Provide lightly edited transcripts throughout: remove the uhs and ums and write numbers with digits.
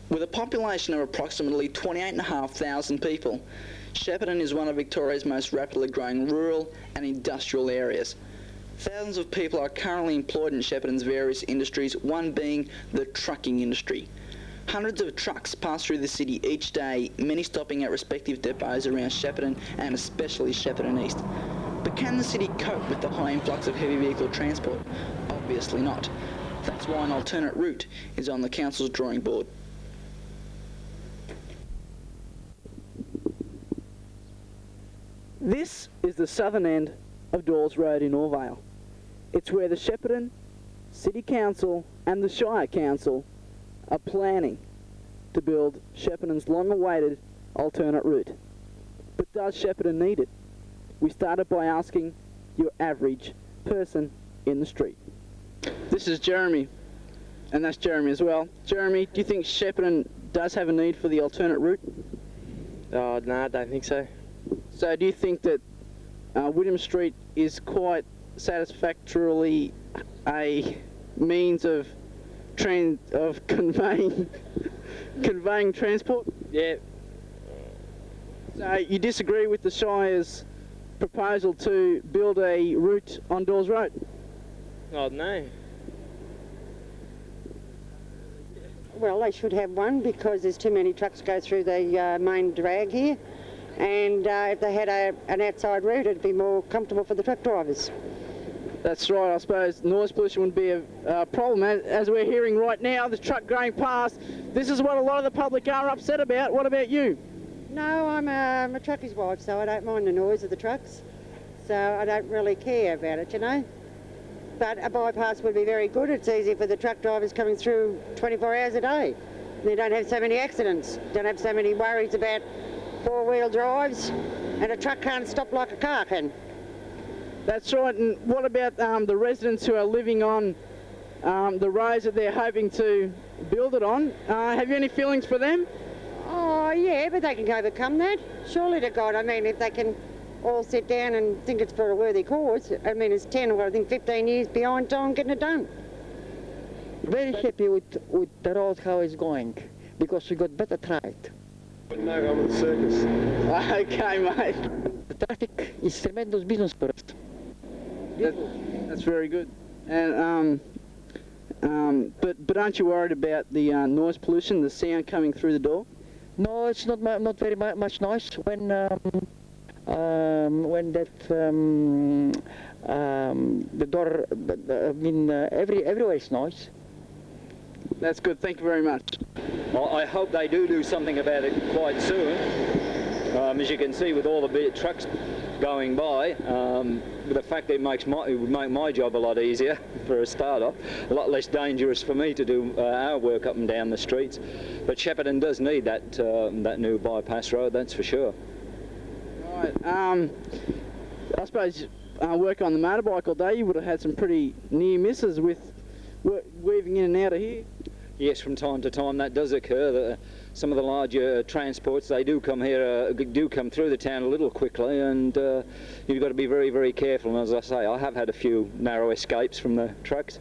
With a population of approximately 28,500 people, Shepparton is one of Victoria's most rapidly growing rural and industrial areas. Thousands of people are currently employed in Shepparton's various industries, one being the trucking industry. Hundreds of trucks pass through the city each day, many stopping at respective depots around Shepparton and especially Shepparton East. But can the city cope with the high influx of heavy vehicle transport? Obviously not. That's why an alternate route is on the council's drawing board. This is the southern end of Dawes Road in Orvale. It's where the Shepparton City Council and the Shire Council are planning to build Shepparton's long-awaited alternate route. But does Shepparton need it? We started by asking your average person in the street. This is Jeremy, and that's Jeremy as well. Jeremy, do you think Shepparton does have a need for the alternate route? No, I don't think so. So do you think that William Street is quite satisfactorily a means of conveying transport? Yeah. So you disagree with the Shire's proposal to build a route on Dawes Road? Oh, no. Well, they should have one because there's too many trucks go through the main drag here, and if they had an outside route, it'd be more comfortable for the truck drivers. That's right. I suppose noise pollution would be a problem. As we're hearing right now, the truck going past, this is what a lot of the public are upset about. What about you? No, I'm a trucker's wife, so I don't mind the noise of the trucks, so I don't really care about it, you know. But a bypass would be very good. It's easy for the truck drivers coming through 24 hours a day. They don't have so many accidents, don't have so many worries about four-wheel drives, and a truck can't stop like a car can. That's right. And what about the residents who are living on the roads that they're hoping to build it on? Have you any feelings for them? Oh, yeah, but they can overcome that. Surely to God, I mean, if they can all sit down and think it's for a worthy cause. I mean, it's 10 or I think 15 years behind time getting it done. Very happy with the road, how it's going, because we got better traffic. No, I'm at the circus. Okay, mate. The traffic is tremendous business for us. That's very good. And but aren't you worried about the noise pollution, the sound coming through the door? No, it's not very much noise when that the door. I mean, everywhere is noise. That's good. Thank you very much. Well, I hope they do something about it quite soon. As you can see, with all the big trucks going by, the fact that it would make my job a lot easier for a start off, a lot less dangerous for me to do our work up and down the streets. But Shepparton does need that new bypass road, that's for sure. Right. I suppose working on the motorbike all day, you would have had some pretty near misses with weaving in and out of here. Yes, from time to time that does occur. Some of the larger transports, they do come here, do come through the town a little quickly, and you've got to be very, very careful. And as I say, I have had a few narrow escapes from the trucks.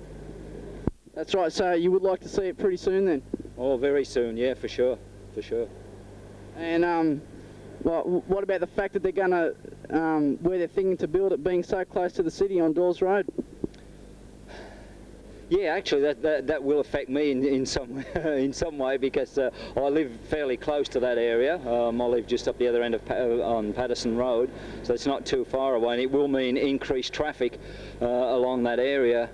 That's right. So you would like to see it pretty soon, then? Oh, very soon. Yeah, for sure, for sure. And well, what about the fact that they're going to, where they're thinking to build it, being so close to the city on Dawes Road? Yeah, actually, that will affect me in some way because I live fairly close to that area. I live just up the other end of on Patterson Road, so it's not too far away, and it will mean increased traffic along that area.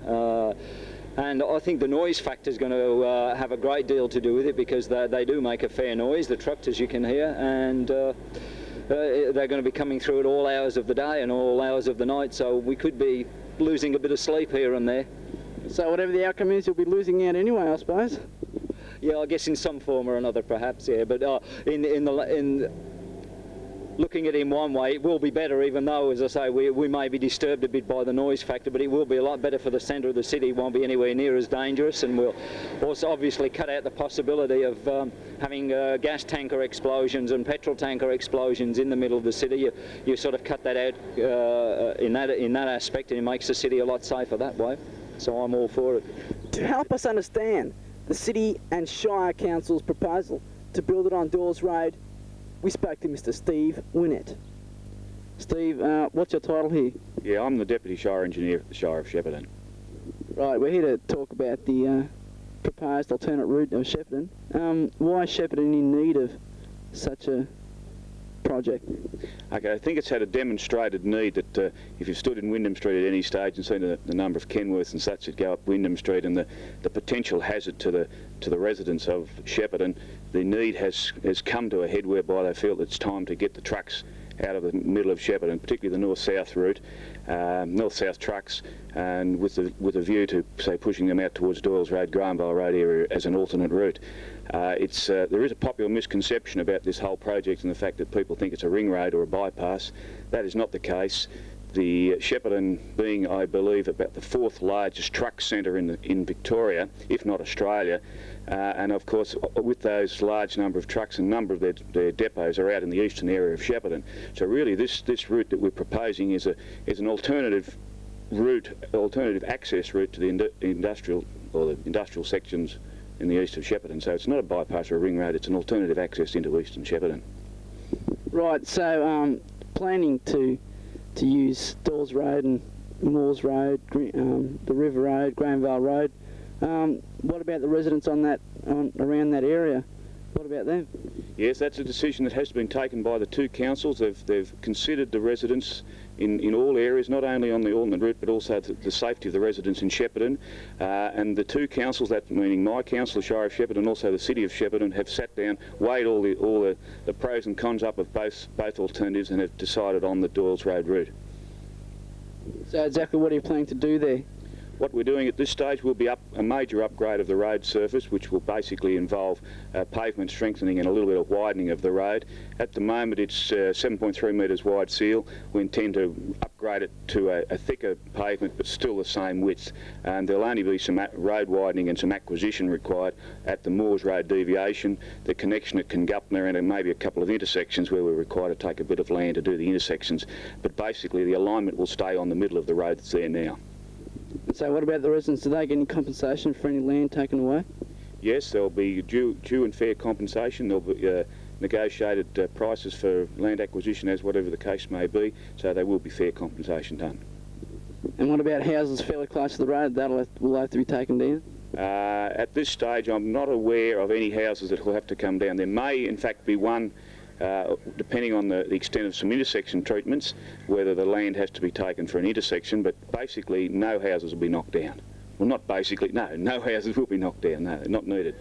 And I think the noise factor is going to have a great deal to do with it because they do make a fair noise, the trucks, as you can hear, and they're going to be coming through at all hours of the day and all hours of the night, so we could be losing a bit of sleep here and there. So whatever the outcome is, you'll be losing out anyway, I suppose. Yeah, I guess in some form or another, perhaps. Yeah, but in looking at it in one way, it will be better. Even though, as I say, we may be disturbed a bit by the noise factor, but it will be a lot better for the centre of the city. It won't be anywhere near as dangerous, and we'll also obviously cut out the possibility of having gas tanker explosions and petrol tanker explosions in the middle of the city. You sort of cut that out in that aspect, and it makes the city a lot safer that way. So I'm all for it. To help us understand the City and Shire Council's proposal to build it on Dawes Road, we spoke to Mr. Steve Winette. Steve, what's your title here? Yeah, I'm the Deputy Shire Engineer at the Shire of Shepparton. Right, we're here to talk about the proposed alternate route of Shepparton. Why is Shepparton in need of such a project? Okay, I think it's had a demonstrated need that if you've stood in Wyndham Street at any stage and seen the number of Kenworths and such that go up Wyndham Street and the potential hazard to the residents of Shepparton, the need has come to a head whereby they feel it's time to get the trucks out of the middle of Shepparton, particularly the north-south route, north-south trucks, and with a view to, say, pushing them out towards Doyles Road, Grahamvale Road area as an alternate route. There is a popular misconception about this whole project and the fact that people think it's a ring road or a bypass. That is not the case. The Shepparton being, I believe, about the 4th largest truck centre in Victoria, if not Australia, and of course with those large number of trucks, a number of their depots are out in the eastern area of Shepparton. So really this route that we're proposing is an alternative access route to the industrial sections in the east of Shepparton. So it's not a bypass or a ring road, it's an alternative access into eastern Shepparton. Right, so planning to use Dawes Road and Moores Road, the River Road, Grahamvale Road. What about the residents around that area? What about them? Yes, that's a decision that has been taken by the two councils. They've considered the residents in all areas, not only on the alternate route but also the safety of the residents in Shepparton. And the two councils, that meaning my council, the Shire of Shepparton, and also the City of Shepparton, have sat down, weighed all the pros and cons up of both alternatives and have decided on the Doyles Road route. So exactly what are you planning to do there? What we're doing at this stage will be a major upgrade of the road surface, which will basically involve pavement strengthening and a little bit of widening of the road. At the moment it's 7.3 metres wide seal. We intend to upgrade it to a thicker pavement but still the same width, and there'll only be some road widening and some acquisition required at the Moores Road deviation, the connection at Kingupner, and maybe a couple of intersections where we're required to take a bit of land to do the intersections. But basically the alignment will stay on the middle of the road that's there now. So what about the residents? Do they get any compensation for any land taken away? Yes, there'll be due and fair compensation. There'll be negotiated prices for land acquisition, as whatever the case may be, so there will be fair compensation done. And what about houses fairly close to the road? Will have to be taken down? At this stage I'm not aware of any houses that will have to come down. There may in fact be one, depending on the extent of some intersection treatments, whether the land has to be taken for an intersection, but basically no houses will be knocked down. Well, not basically, no houses will be knocked down, no, they're not needed.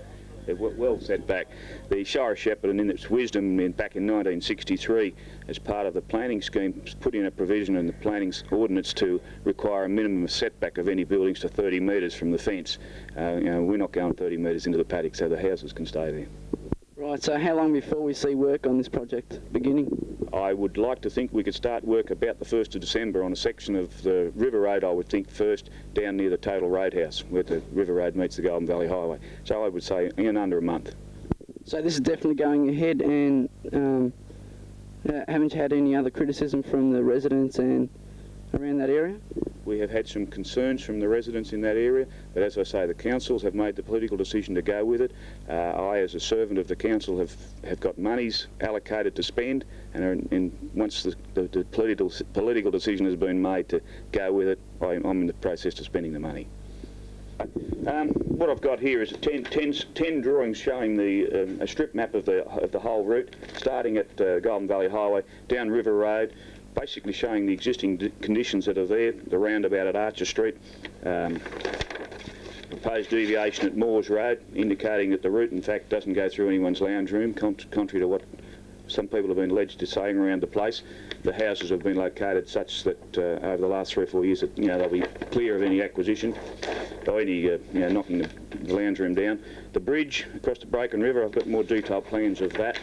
They're well set back. The Shire of Shepparton, in its wisdom back in 1963, as part of the planning scheme, put in a provision in the planning ordinance to require a minimum setback of any buildings to 30 metres from the fence. We're not going 30 metres into the paddock, so the houses can stay there. Right, so how long before we see work on this project beginning? I would like to think we could start work about the 1st of December on a section of the River Road, I would think first, down near the Total Roadhouse, where the River Road meets the Golden Valley Highway. So I would say in under a month. So this is definitely going ahead, and haven't you had any other criticism from the residents and around that area? We have had some concerns from the residents in that area, but as I say, the councils have made the political decision to go with it. I, as a servant of the council, have got monies allocated to spend, and once the political decision has been made to go with it, I'm in the process of spending the money. What I've got here is 10 drawings showing a strip map of the whole route, starting at Golden Valley Highway, down River Road, basically showing the existing conditions that are there, the roundabout at Archer Street, proposed deviation at Moores Road, indicating that the route in fact doesn't go through anyone's lounge room, contrary to what some people have been alleged to saying around the place. The houses have been located such that over the last 3 or 4 years that they'll be clear of any acquisition or any knocking the lounge room down. The bridge across the Broken River, I've got more detailed plans of that.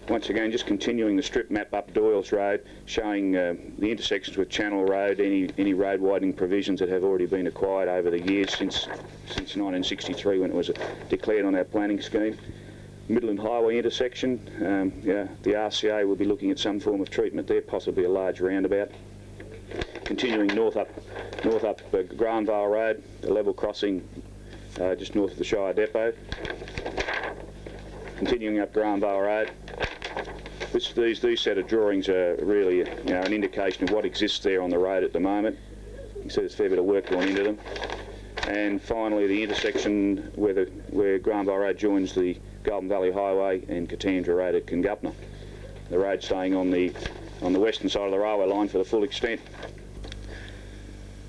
Once again, just continuing the strip map up Doyles Road, showing the intersections with Channel Road, any road widening provisions that have already been acquired over the years since 1963 when it was declared on our planning scheme. Midland Highway intersection, the RCA will be looking at some form of treatment there, possibly a large roundabout. Continuing north up Grahamvale Road, the level crossing just north of the Shire depot. Continuing up Granvale Road. These set of drawings are really an indication of what exists there on the road at the moment. You can see there's a fair bit of work going into them. And finally the intersection where Granvale Road joins the Golden Valley Highway and Katandra Road at Kingupna. The road staying on the western side of the railway line for the full extent.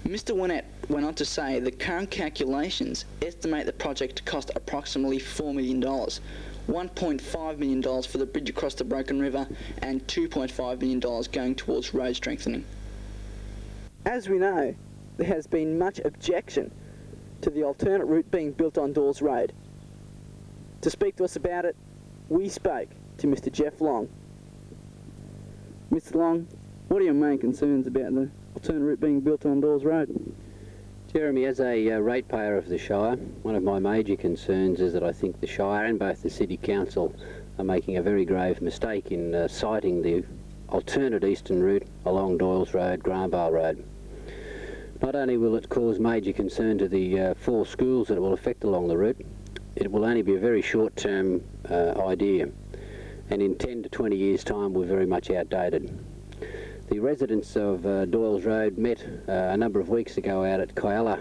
Mr Winette went on to say the current calculations estimate the project to cost approximately $4 million, $1.5 million for the bridge across the Broken River and $2.5 million going towards road strengthening. As we know, there has been much objection to the alternate route being built on Dawes Road. To speak to us about it, we spoke to Mr Geoff Long. Mr Long, what are your main concerns about the alternate route being built on Dawes Road? Jeremy, as a ratepayer of the Shire, one of my major concerns is that I think the Shire and both the City Council are making a very grave mistake in citing the alternate eastern route along Doyles Road, Granvale Road. Not only will it cause major concern to the 4 schools that it will affect along the route, it will only be a very short-term idea, and in 10 to 20 years' time we're very much outdated. The residents of Doyles Road met a number of weeks ago out at Kyalla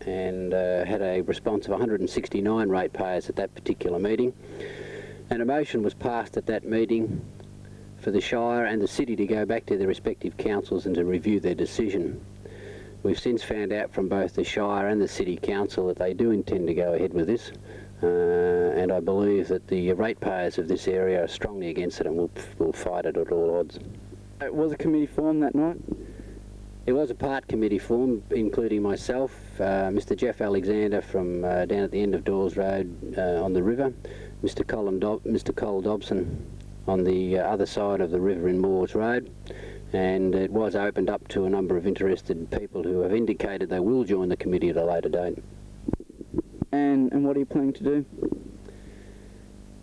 and had a response of 169 ratepayers at that particular meeting, and a motion was passed at that meeting for the Shire and the City to go back to their respective councils and to review their decision. We've since found out from both the Shire and the City Council that they do intend to go ahead with this, and I believe that the ratepayers of this area are strongly against it and will fight it at all odds. Was a committee formed that night? There was a part committee formed, including myself, Mr Jeff Alexander from down at the end of Dawes Road on the river, Mr Cole Dobson on the other side of the river in Moores Road, and it was opened up to a number of interested people who have indicated they will join the committee at a later date. And what are you planning to do?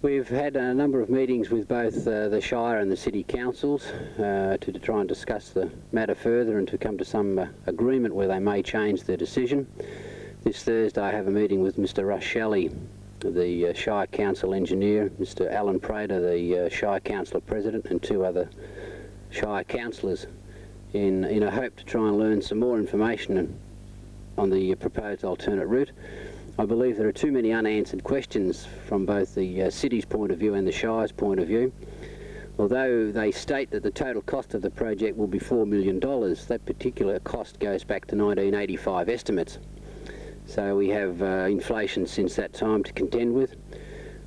We've had a number of meetings with both the Shire and the City Councils to try and discuss the matter further and to come to some agreement where they may change their decision. This Thursday I have a meeting with Mr Russ Shelley, the Shire Council Engineer, Mr Alan Prater, the Shire Councillor President, and 2 other Shire Councillors in a hope to try and learn some more information on the proposed alternate route. I believe there are too many unanswered questions from both the City's point of view and the Shire's point of view. Although they state that the total cost of the project will be $4 million, that particular cost goes back to 1985 estimates. So we have inflation since that time to contend with.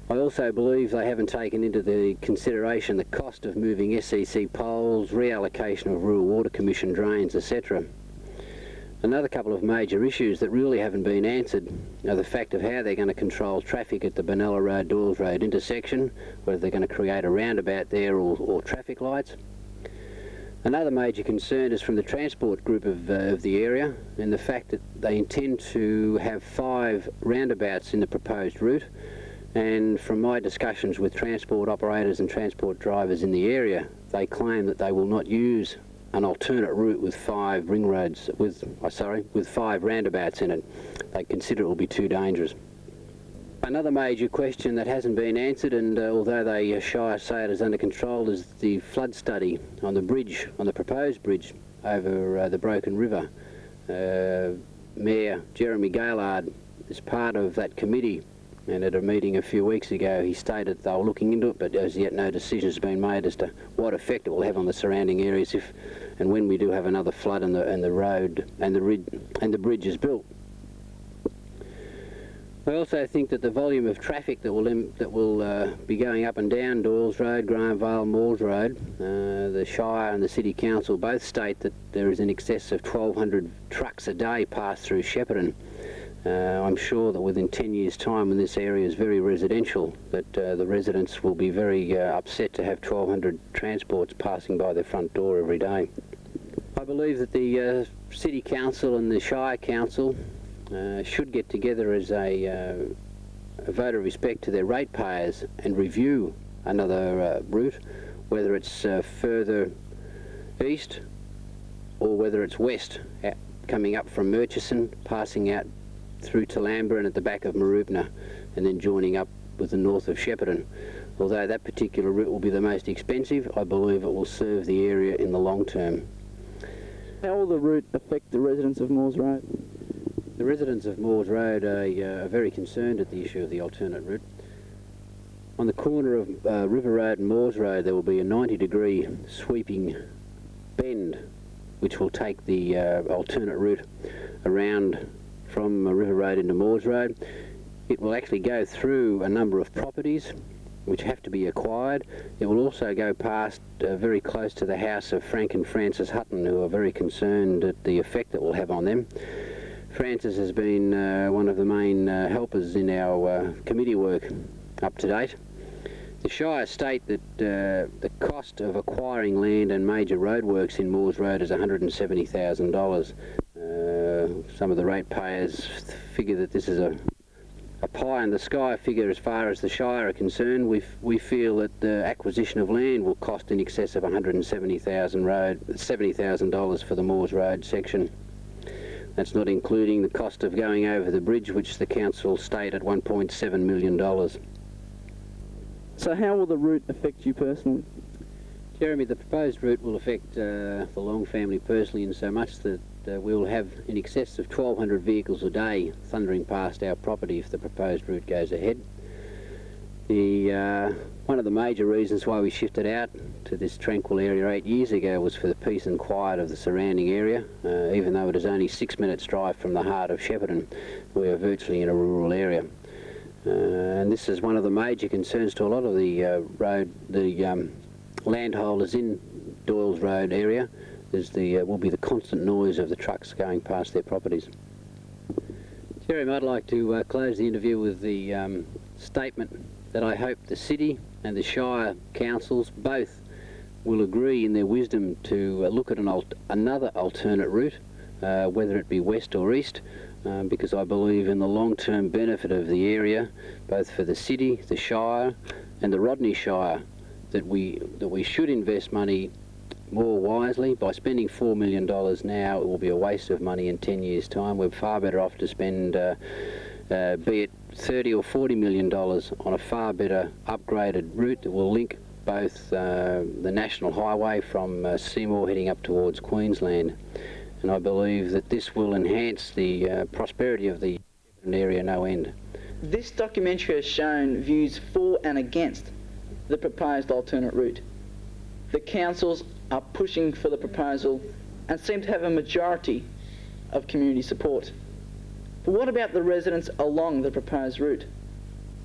I also believe they haven't taken into the consideration the cost of moving SEC poles, reallocation of Rural Water Commission drains, etc. Another couple of major issues that really haven't been answered are the fact of how they're going to control traffic at the Benalla Road, Dawes Road intersection, whether they're going to create a roundabout there or traffic lights. Another major concern is from the transport group of the area, and the fact that they intend to have 5 roundabouts in the proposed route, and from my discussions with transport operators and transport drivers in the area, they claim that they will not use an alternate route with 5 ring roads, with 5 roundabouts in it. They consider it will be too dangerous. Another major question that hasn't been answered, and although they Shire say it is under control, is the flood study on the bridge, on the proposed bridge over the Broken River. Mayor Jeremy Gaylard is part of that committee, and at a meeting a few weeks ago he stated they were looking into it, but as yet no decision has been made as to what effect it will have on the surrounding areas if and when we do have another flood and the road and the bridge is built. I also think that the volume of traffic that will be going up and down Doyles Road, Granvale, Moores Road, the Shire and the City Council both state that there is in excess of 1,200 trucks a day pass through Shepparton. I'm sure that within 10 years' time, when this area is very residential, that the residents will be very upset to have 1,200 transports passing by their front door every day. I believe that the City Council and the Shire Council should get together as a vote of respect to their ratepayers and review another route, whether it's further east or whether it's west, coming up from Murchison, passing out through to Lambert and at the back of Maroubna, and then joining up with the north of Shepparton. Although that particular route will be the most expensive, I believe it will serve the area in the long term. How will the route affect the residents of Moores Road? The residents of Moores Road are very concerned at the issue of the alternate route. On the corner of River Road and Moores Road, there will be a 90-degree sweeping bend which will take the alternate route around from River Road into Moores Road. It will actually go through a number of properties which have to be acquired. It will also go past very close to the house of Frank and Frances Hutton, who are very concerned at the effect it will have on them. Frances has been one of the main helpers in our committee work up to date. The Shire state that the cost of acquiring land and major roadworks in Moores Road is $170,000. Some of the ratepayers figure that this is a pie in the sky figure as far as the Shire are concerned. We feel that the acquisition of land will cost in excess of $170,000 for the Moores Road section. That's not including the cost of going over the bridge, which the council state at $1.7 million. So how will the route affect you personally? Jeremy, the proposed route will affect the Long family personally in so much that we will have in excess of 1,200 vehicles a day thundering past our property if the proposed route goes ahead. One of the major reasons why we shifted out to this tranquil area 8 years ago was for the peace and quiet of the surrounding area. Even though it is only 6 minutes drive from the heart of Shepparton, we are virtually in a rural area. And this is one of the major concerns to a lot of the landholders in Doyle's Road area. Will be the constant noise of the trucks going past their properties. Jeremy, I'd like to close the interview with the statement that I hope the city and the Shire councils both will agree in their wisdom to look at another alternate route, whether it be west or east, because I believe in the long-term benefit of the area, both for the city, the Shire and the Rodney Shire, that we should invest money more wisely. By spending $4 million now, it will be a waste of money in 10 years' time. We're far better off to spend, be it $30 or $40 million on a far better upgraded route that will link both the national highway from Seymour heading up towards Queensland. And I believe that this will enhance the prosperity of the area no end. This documentary has shown views for and against the proposed alternate route. The councils are pushing for the proposal and seem to have a majority of community support. But what about the residents along the proposed route?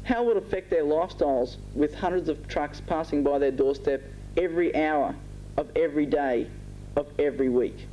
How will it affect their lifestyles with hundreds of trucks passing by their doorstep every hour of every day of every week?